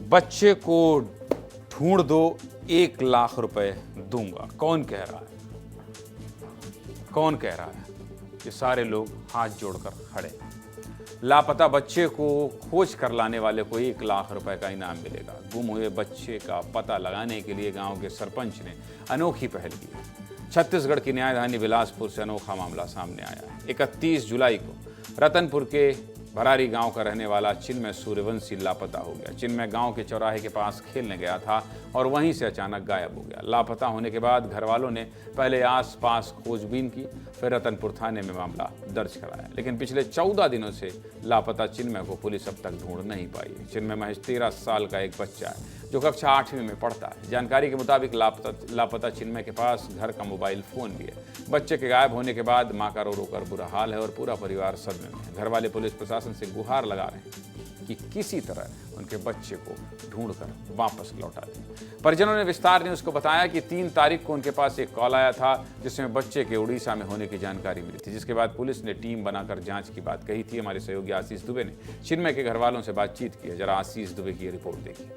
बच्चे को ढूंढ दो, 1 लाख रुपए दूंगा। कौन कह रहा है? कौन कह रहा है? ये सारे लोग हाथ जोड़कर खड़े। लापता बच्चे को खोज कर लाने वाले को 1 लाख रुपए का इनाम मिलेगा। गुम हुए बच्चे का पता लगाने के लिए गांव के सरपंच ने अनोखी पहल की है। छत्तीसगढ़ की न्याय राजधानी बिलासपुर से अनोखा मामला सामने आया। 31 जुलाई को रतनपुर के भरारी गांव का रहने वाला चिन्मय सूर्यवंशी लापता हो गया। चिन्मय गांव के चौराहे के पास खेलने गया था और वहीं से अचानक गायब हो गया। लापता होने के बाद घर वालों ने पहले आसपास खोजबीन की, फिर रतनपुर थाने में मामला दर्ज कराया, लेकिन पिछले 14 दिनों से लापता चिन्मय को पुलिस अब तक ढूंढ नहीं पाई है। चिन्मय महज 13 साल का एक बच्चा है जो कक्षा 8वीं में पढ़ता है। जानकारी के मुताबिक लापता चिन्मय के पास घर का मोबाइल फोन भी है। बच्चे के गायब होने के बाद मां का रो रो कर बुरा हाल है और पूरा परिवार सदमे में है। घर वाले पुलिस प्रशासन से गुहार लगा रहे हैं कि किसी तरह उनके बच्चे को ढूंढकर वापस लौटा दें। परिजनों ने विस्तार न्यूज को बताया कि 3 तारीख को उनके पास एक कॉल आया था जिसमें बच्चे के उड़ीसा में होने की जानकारी मिली थी, जिसके बाद पुलिस ने टीम बनाकर जांच की बात कही थी। हमारे सहयोगी आशीष दुबे ने चिन्मय के घर वालों से बातचीत की है। जरा आशीष दुबे की रिपोर्ट देखिए।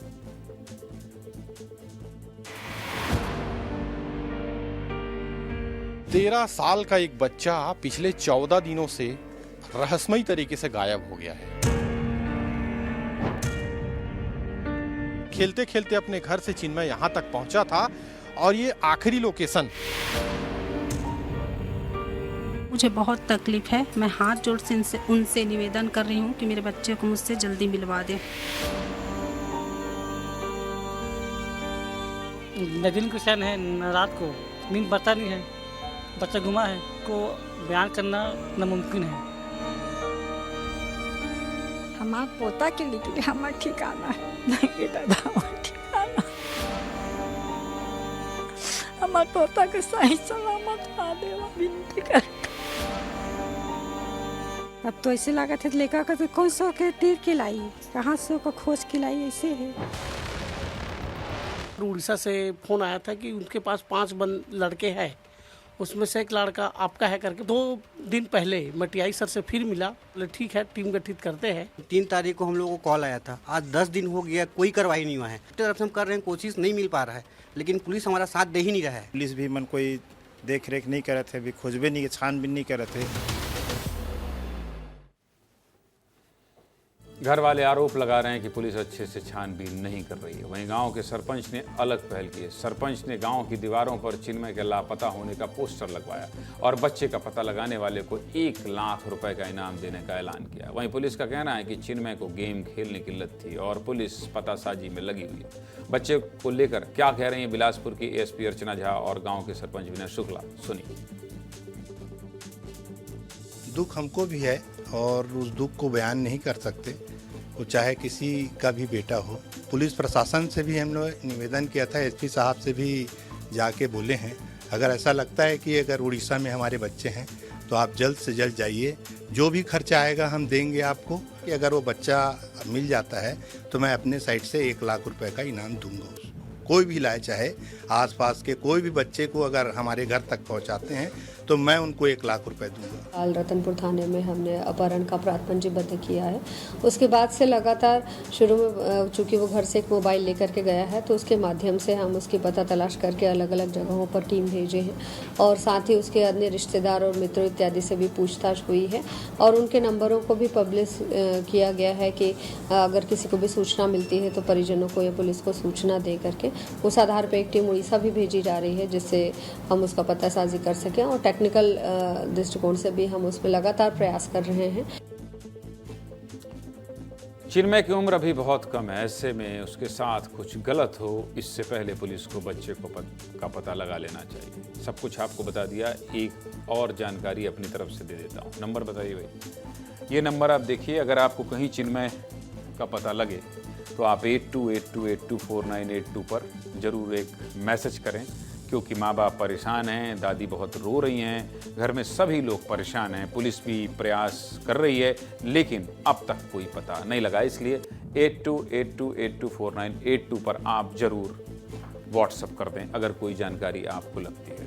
13 साल का एक बच्चा पिछले 14 दिनों से रहस्यमयी तरीके से गायब हो गया है। खेलते खेलते अपने घर से चिन्मय यहां तक पहुंचा था और ये आखिरी लोकेशन। मुझे बहुत तकलीफ है। मैं हाथ जोड़ से उनसे निवेदन कर रही हूँ कि मेरे बच्चे को मुझसे जल्दी मिलवा दें। न दिन क्वेश्चन है न रात को, नींद बरता नहीं है। बच्चा गुमा है को बयान करना नामुमकिन है। हमार पोता के लिए हमार ठिकाना है नहीं दादा, हमार ठिकाना हमार पोता के सही सलामत पा देवा विनती कर। अब तो ऐसे लगा थे लेकर के कौन सौ के तीर के लाई, कहाँ से का खोज के लाई, ऐसे है। उड़ीसा से फोन आया था कि उनके पास 5 लड़के हैं, उसमें से एक लड़का आपका है करके 2 दिन पहले मटियाई सर से फिर मिला। बोले ठीक है, टीम गठित करते हैं। 3 तारीख को हम लोगों को कॉल आया था। आज 10 दिन हो गया, कोई कार्रवाई नहीं हुआ है। तरफ से हम कर रहे हैं, कोशिश नहीं मिल पा रहा है, लेकिन पुलिस हमारा साथ दे ही नहीं रहा है। पुलिस भी मन कोई देख रेख नहीं कर रहे थे, अभी खोजबे नहीं, छानबीन नहीं कर रहे थे। घर वाले आरोप लगा रहे हैं कि पुलिस अच्छे से छानबीन नहीं कर रही है। वहीं गांव के सरपंच ने अलग पहल की है। सरपंच ने गांव की दीवारों पर चिन्मय के लापता होने का पोस्टर लगवाया और बच्चे का पता लगाने वाले को 1 लाख रुपए का इनाम देने का ऐलान किया। वहीं पुलिस का कहना है कि चिन्मय को गेम खेलने की लत थी और पुलिस पतासाजी में लगी हुई है। बच्चे को लेकर क्या कह रही है बिलासपुर की एसपी अर्चना झा और गाँव के सरपंच विनय शुक्ला, सुनिए। दुख हमको भी है और उस दुख को बयान नहीं कर सकते, वो चाहे किसी का भी बेटा हो। पुलिस प्रशासन से भी हम लोग निवेदन किया था, एसपी साहब से भी जाके बोले हैं, अगर ऐसा लगता है कि अगर उड़ीसा में हमारे बच्चे हैं तो आप जल्द से जल्द जाइए, जो भी खर्चा आएगा हम देंगे आपको। कि अगर वो बच्चा मिल जाता है तो मैं अपने साइड से 1 लाख रुपए का इनाम दूंगा। कोई भी लाए, चाहे आसपास के कोई भी बच्चे को अगर हमारे घर तक पहुंचाते हैं तो मैं उनको 1 लाख रुपए दूंगा। हाल रतनपुर थाने में हमने अपहरण का अपराध पंजीबद्ध किया है। उसके बाद से लगातार शुरू में चूंकि वो घर से एक मोबाइल लेकर के गया है तो उसके माध्यम से हम उसकी पता तलाश करके अलग अलग जगहों पर टीम भेजे हैं और साथ ही उसके अन्य रिश्तेदार और मित्रों इत्यादि से भी पूछताछ हुई है और उनके नंबरों को भी पब्लिश किया गया है कि अगर किसी को भी सूचना मिलती है तो परिजनों को या पुलिस को सूचना दे करके उस आधार पर एक टीम उड़ीसा भी भेजी जा रही है जिससे हम उसका पतासाजी कर सकें और टेक्निकल दृष्टिकोण से भी हम उसमें लगातार प्रयास कर रहे हैं। चिन्मय की उम्र अभी बहुत कम है, ऐसे में उसके साथ कुछ गलत हो इससे पहले पुलिस को बच्चे को का पता लगा लेना चाहिए। सब कुछ आपको बता दिया, एक और जानकारी अपनी तरफ से दे देता हूँ। नंबर बताइए भाई। ये नंबर आप देखिए, अगर आपको कहीं चिन्मय का पता लगे तो आप 8282824982 पर ज़रूर एक मैसेज करें, क्योंकि माँ बाप परेशान हैं, दादी बहुत रो रही हैं, घर में सभी लोग परेशान हैं। पुलिस भी प्रयास कर रही है लेकिन अब तक कोई पता नहीं लगा। इसलिए 8282824982 पर आप ज़रूर व्हाट्सएप कर दें अगर कोई जानकारी आपको लगती है।